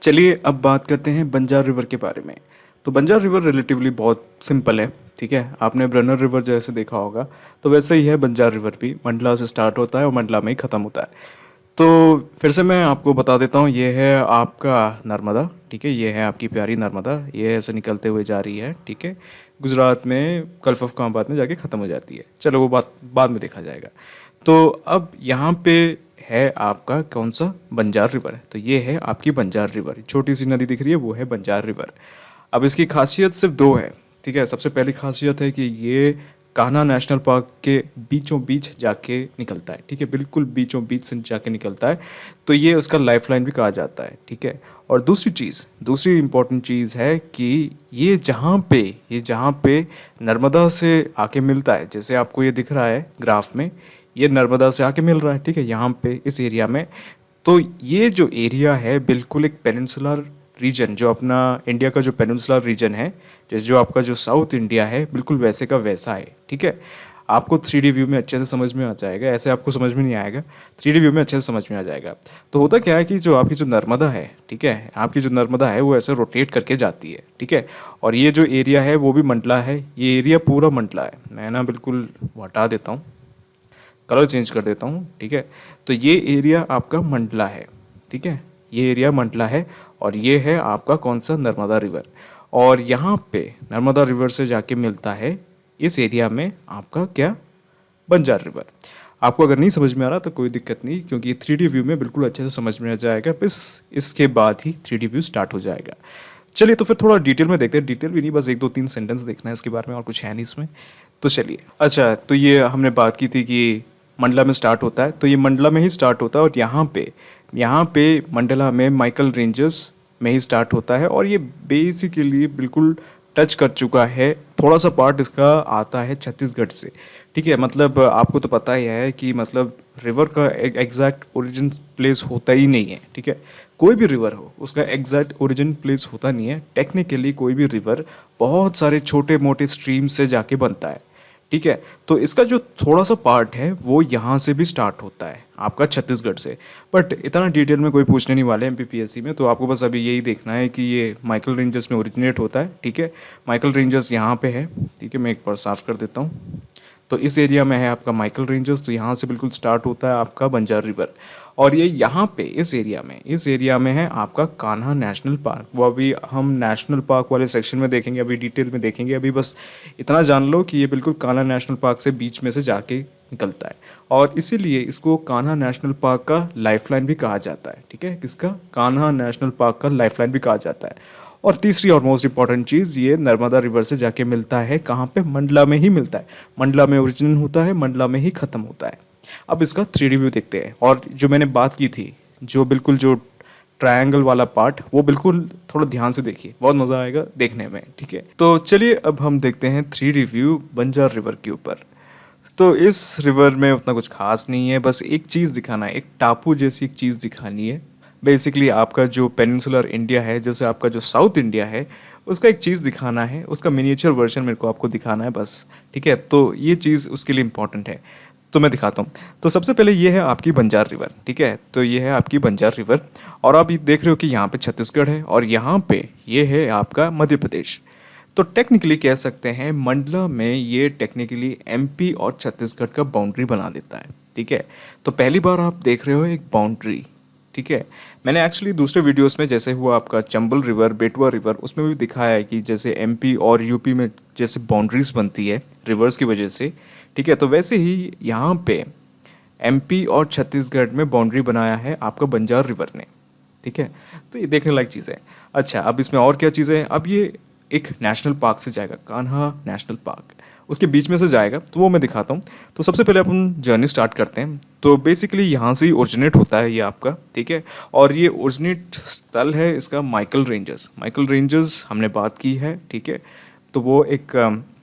चलिए अब बात करते हैं बंजार रिवर के बारे में। तो बंजार रिवर रिलेटिवली बहुत सिंपल है, ठीक है। आपने ब्रनर रिवर जैसे देखा होगा, तो वैसे ही है बंजार रिवर भी। मंडला से स्टार्ट होता है और मंडला में ही ख़त्म होता है। तो फिर से मैं आपको बता देता हूँ, ये है आपका नर्मदा, ठीक है। ये है आपकी प्यारी नर्मदा, ये ऐसे निकलते हुए जा रही है, ठीक है। गुजरात में गल्फ ऑफ काबात में जाके ख़त्म हो जाती है। चलो वो बात बाद में देखा जाएगा। तो अब यहाँ पे है आपका कौन सा, बंजार रिवर। तो ये है आपकी बंजार रिवर, छोटी सी नदी दिख रही है, वो है बंजार रिवर। अब इसकी खासियत सिर्फ दो है, ठीक है। सबसे पहली खासियत है कि ये कान्हा नेशनल पार्क के बीचों बीच जाके निकलता है, ठीक है। बिल्कुल बीचों बीच से जाके निकलता है, तो ये उसका लाइफलाइन भी कहा जाता है, ठीक है। और दूसरी इम्पोर्टेंट चीज़ है कि ये जहाँ पे नर्मदा से आके मिलता है, जैसे आपको ये दिख रहा है ग्राफ में, ये नर्मदा से आके मिल रहा है, ठीक है, यहाँ पे इस एरिया में। तो ये जो एरिया है बिल्कुल एक पेनिनसुलर रीजन, जो अपना इंडिया का जो पेनिनसुलर रीजन है, जैसे जो आपका जो साउथ इंडिया है, बिल्कुल वैसे का वैसा है, ठीक है। आपको 3D व्यू में अच्छे से समझ में आ जाएगा, ऐसे आपको समझ में नहीं आएगा, 3D व्यू में अच्छे से समझ में आ जाएगा। तो होता क्या है कि जो आपकी जो नर्मदा है, ठीक है, आपकी जो नर्मदा है वो ऐसे रोटेट करके जाती है, ठीक है। और ये जो एरिया है वो भी मंडला है, ये एरिया पूरा मंडला है। मैं ना बिल्कुल हटा देता हूँ, कलर चेंज कर देता हूँ, ठीक है। तो ये एरिया आपका मंडला है, ठीक है, ये एरिया मंडला है। और ये है आपका कौन सा, नर्मदा रिवर। और यहाँ पे नर्मदा रिवर से जाके मिलता है इस एरिया में आपका क्या, बंजार रिवर। आपको अगर नहीं समझ में आ रहा तो कोई दिक्कत नहीं, क्योंकि 3D व्यू में बिल्कुल अच्छे से समझ में आ जाएगा, बस इसके बाद ही 3D व्यू स्टार्ट हो जाएगा। चलिए तो फिर थोड़ा डिटेल में देखते हैं, डिटेल भी नहीं, बस 1 2 3 सेंटेंस देखना है इसके बारे में, और कुछ है नहीं इसमें। तो चलिए, अच्छा, तो ये हमने बात की थी कि मंडला में स्टार्ट होता है, तो ये मंडला में ही स्टार्ट होता है। और यहाँ पे मंडला में माइकल रेंजर्स में ही स्टार्ट होता है। और ये बेसिकली बिल्कुल टच कर चुका है, थोड़ा सा पार्ट इसका आता है छत्तीसगढ़ से, ठीक है। मतलब आपको तो पता ही है कि मतलब रिवर का एग्जैक्ट ओरिजिन प्लेस होता ही नहीं है, ठीक है। कोई भी रिवर हो उसका एग्जैक्ट ओरिजिन प्लेस होता नहीं है। टेक्निकली कोई भी रिवर बहुत सारे छोटे मोटे स्ट्रीम से जाके बनता है, ठीक है। तो इसका जो थोड़ा सा पार्ट है वो यहाँ से भी स्टार्ट होता है आपका छत्तीसगढ़ से। बट इतना डिटेल में कोई पूछने नहीं वाले MPPSC में, तो आपको बस अभी यही देखना है कि ये माइकल रेंजर्स में ओरिजिनेट होता है, ठीक है। माइकल रेंजर्स यहाँ पे है, ठीक है। मैं एक बार साफ कर देता हूँ। तो इस एरिया में है आपका माइकल रेंजर्स, तो यहाँ से बिल्कुल स्टार्ट होता है आपका बंजार रिवर। और ये यहाँ पे इस एरिया में है आपका कान्हा नेशनल पार्क। वो अभी हम नेशनल पार्क वाले सेक्शन में देखेंगे, अभी डिटेल में देखेंगे। अभी बस इतना जान लो कि ये बिल्कुल कान्हा नेशनल पार्क से बीच में से जाके निकलता है। और इसीलिए इसको कान्हा नेशनल पार्क का लाइफलाइन भी कहा जाता है, ठीक है। किसका, कान्हा नेशनल पार्क का लाइफलाइन भी कहा जाता है। और तीसरी और मोस्ट इंपॉर्टेंट चीज़, ये नर्मदा रिवर से जाके मिलता है कहाँ पे, मंडला में ही मिलता है। मंडला में ओरिजिन होता है, मंडला में ही ख़त्म होता है। अब इसका 3D व्यू देखते हैं। और जो मैंने बात की थी, जो ट्रायंगल वाला पार्ट, वो बिल्कुल थोड़ा ध्यान से देखिए, बहुत मज़ा आएगा देखने में, ठीक है। तो चलिए अब हम देखते हैं 3D व्यू बंजार रिवर के ऊपर। तो इस रिवर में उतना कुछ खास नहीं है, बस एक चीज़ दिखाना है, एक टापू जैसी एक चीज़ दिखानी है। बेसिकली आपका जो पेनिनसुलर इंडिया है, जैसे आपका जो साउथ इंडिया है, उसका एक चीज़ दिखाना है, उसका मिनिएचर वर्जन मेरे को आपको दिखाना है बस, ठीक है। तो ये चीज़ उसके लिए इम्पॉर्टेंट है, तो मैं दिखाता हूँ। तो सबसे पहले ये है आपकी बंजार रिवर, ठीक है। तो ये है आपकी बंजार रिवर। और आप ये देख रहे हो कि यहाँ पे छत्तीसगढ़ है और यहाँ पे ये है आपका मध्य प्रदेश। तो टेक्निकली कह सकते हैं मंडला में ये टेक्निकली MP और छत्तीसगढ़ का बाउंड्री बना देता है, ठीक है। तो पहली बार आप देख रहे हो एक बाउंड्री, ठीक है। मैंने एक्चुअली दूसरे वीडियोस में, जैसे हुआ आपका चंबल रिवर, बेटवा रिवर, उसमें भी दिखाया है कि जैसे MP और UP में जैसे बाउंड्रीज बनती है रिवर्स की वजह से, ठीक है। तो वैसे ही यहाँ पे MP और छत्तीसगढ़ में बाउंड्री बनाया है आपका बंजार रिवर ने, ठीक है। तो ये देखने लायक चीज़ है। अच्छा, अब इसमें और क्या चीज़ें हैं। अब ये एक नेशनल पार्क से जाएगा, कान्हा नेशनल पार्क, उसके बीच में से जाएगा, तो वो मैं दिखाता हूँ। तो सबसे पहले अपन जर्नी स्टार्ट करते हैं। तो बेसिकली यहाँ से ही ओरिजिनेट होता है ये आपका, ठीक है। और ये ओरिजिनेट स्थल है इसका माइकल रेंजर्स हमने बात की है, ठीक है। तो वो एक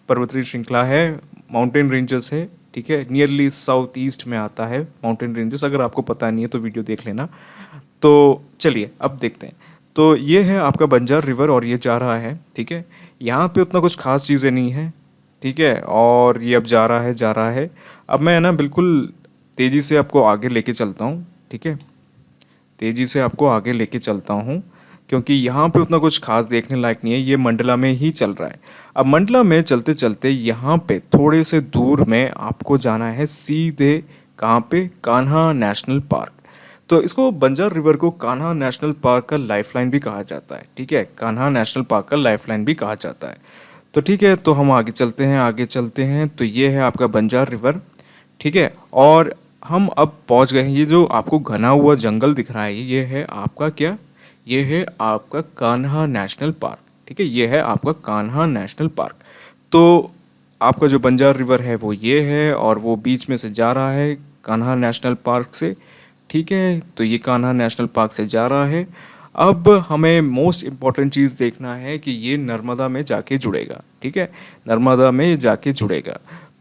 पर्वतीय श्रृंखला है, माउंटेन रेंजर्स है, ठीक है। नियरली साउथ ईस्ट में आता है माउंटेन रेंजर्स। अगर आपको पता नहीं है तो वीडियो देख लेना। तो चलिए अब देखते हैं। तो ये है आपका बंजार रिवर और ये जा रहा है, ठीक है। यहाँ पे उतना कुछ खास चीज़ें नहीं है, ठीक है। और ये अब जा रहा है। अब मैं ना बिल्कुल तेज़ी से आपको आगे लेके चलता हूँ, ठीक है। तेज़ी से आपको आगे लेके चलता हूँ। क्योंकि यहाँ पे उतना कुछ खास देखने लायक नहीं है, ये मंडला में ही चल रहा है। अब मंडला में चलते चलते यहाँ पे थोड़े से दूर में आपको जाना है सीधे, कहाँ पे, कान्हा नेशनल पार्क। तो इसको बंजार रिवर को कान्हा नेशनल पार्क का लाइफलाइन भी कहा जाता है, ठीक है, कान्हा नेशनल पार्क का लाइफलाइन भी कहा जाता है। तो ठीक है, तो हम आगे चलते हैं, आगे चलते हैं। तो ये है आपका बंजार रिवर, ठीक है, और हम अब पहुंच गए हैं। ये जो आपको घना हुआ जंगल दिख रहा है, ये है आपका क्या, ये है आपका कान्हा नेशनल पार्क, ठीक है, ये है आपका कान्हा नेशनल पार्क। तो आपका जो बंजार रिवर है वो ये है, और वो बीच में से जा रहा है कान्हा नेशनल पार्क से, ठीक है। तो ये कान्हा नेशनल पार्क से जा रहा है। अब हमें मोस्ट इम्पॉर्टेंट चीज़ देखना है कि ये नर्मदा में जाके जुड़ेगा, ठीक है, नर्मदा में जाके जुड़ेगा।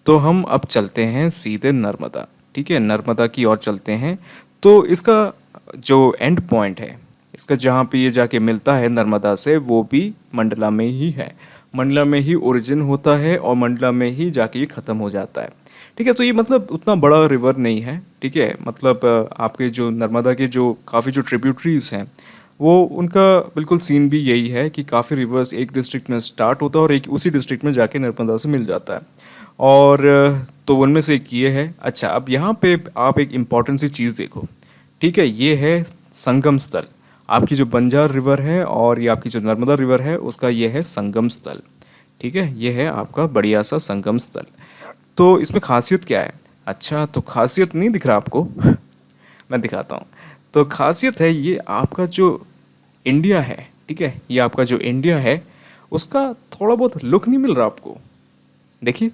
तो हम अब चलते हैं सीधे नर्मदा, ठीक है, नर्मदा की ओर चलते हैं। तो इसका जो एंड पॉइंट है, इसका जहाँ पे ये जाके मिलता है नर्मदा से, वो भी मंडला में ही है, मंडला में ही ओरिजिन होता है और मंडला में ही जाके ये ख़त्म हो जाता है, ठीक है। तो ये मतलब उतना बड़ा रिवर नहीं है, ठीक है, मतलब आपके जो नर्मदा के जो काफ़ी जो ट्रिब्यूटरीज हैं, वो उनका बिल्कुल सीन भी यही है कि काफ़ी रिवर्स एक डिस्ट्रिक्ट में स्टार्ट होता है और एक उसी डिस्ट्रिक्ट में जाके नर्मदा से मिल जाता है। और तो उनमें से एक ये है। अच्छा, अब यहाँ पे आप एक इम्पॉर्टेंट सी चीज़ देखो, ठीक है, ये है संगम स्थल। आपकी जो बंजार रिवर है और ये आपकी जो नर्मदा रिवर है, उसका ये है संगम स्थल, ठीक है, ये है आपका बढ़िया सा संगम स्थल। तो इसमें खासियत क्या है? अच्छा, तो खासियत नहीं दिख रहा आपको? मैं दिखाता हूँ। तो खासियत है ये आपका जो इंडिया है, ठीक है, ये आपका जो इंडिया है उसका थोड़ा बहुत लुक नहीं मिल रहा आपको? देखिए,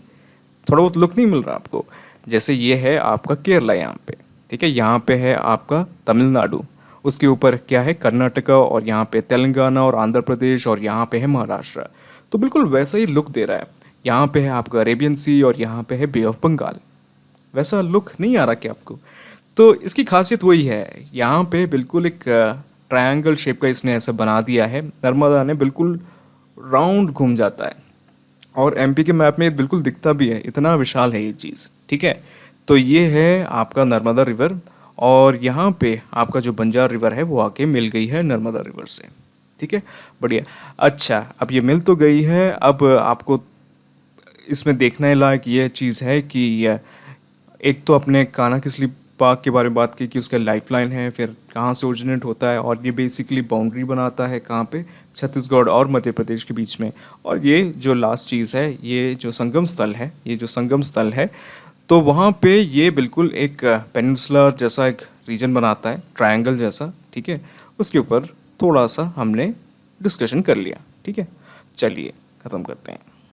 थोड़ा बहुत लुक नहीं मिल रहा आपको? जैसे ये है आपका केरला यहाँ पे, ठीक है, यहाँ पे है आपका तमिलनाडु, उसके ऊपर क्या है, कर्नाटका, और यहाँ पे तेलंगाना और आंध्र प्रदेश, और यहाँ पे है महाराष्ट्र। तो बिल्कुल वैसा ही लुक दे रहा है। यहाँ पे है आपका अरेबियन सी और यहाँ पे है बे ऑफ बंगाल। वैसा लुक नहीं आ रहा क्या आपको? तो इसकी खासियत वही है, यहाँ पे बिल्कुल एक ट्रायंगल शेप का इसने ऐसा बना दिया है। नर्मदा ने बिल्कुल राउंड घूम जाता है और एमपी के मैप में ये बिल्कुल दिखता भी है, इतना विशाल है ये चीज़, ठीक है। तो ये है आपका नर्मदा रिवर, और यहाँ पे आपका जो बंजार रिवर है वो आके मिल गई है नर्मदा रिवर से, ठीक है, बढ़िया। अच्छा, अब ये मिल तो गई है, अब आपको इसमें देखने लायक ये चीज़ है कि एक तो अपने कान्हा किसली पार्क के बारे में बात की कि उसका लाइफलाइन है, फिर कहाँ से ओरिजिनेट होता है, और ये बेसिकली बाउंड्री बनाता है कहाँ पे, छत्तीसगढ़ और मध्य प्रदेश के बीच में। और ये जो लास्ट चीज़ है, ये जो संगम स्थल है, ये जो संगम स्थल है, तो वहाँ पे ये बिल्कुल एक पेनिनसुलर जैसा एक रीजन बनाता है, ट्रायंगल जैसा, ठीक है। उसके ऊपर थोड़ा सा हमने डिस्कशन कर लिया, ठीक है। चलिए ख़त्म करते हैं।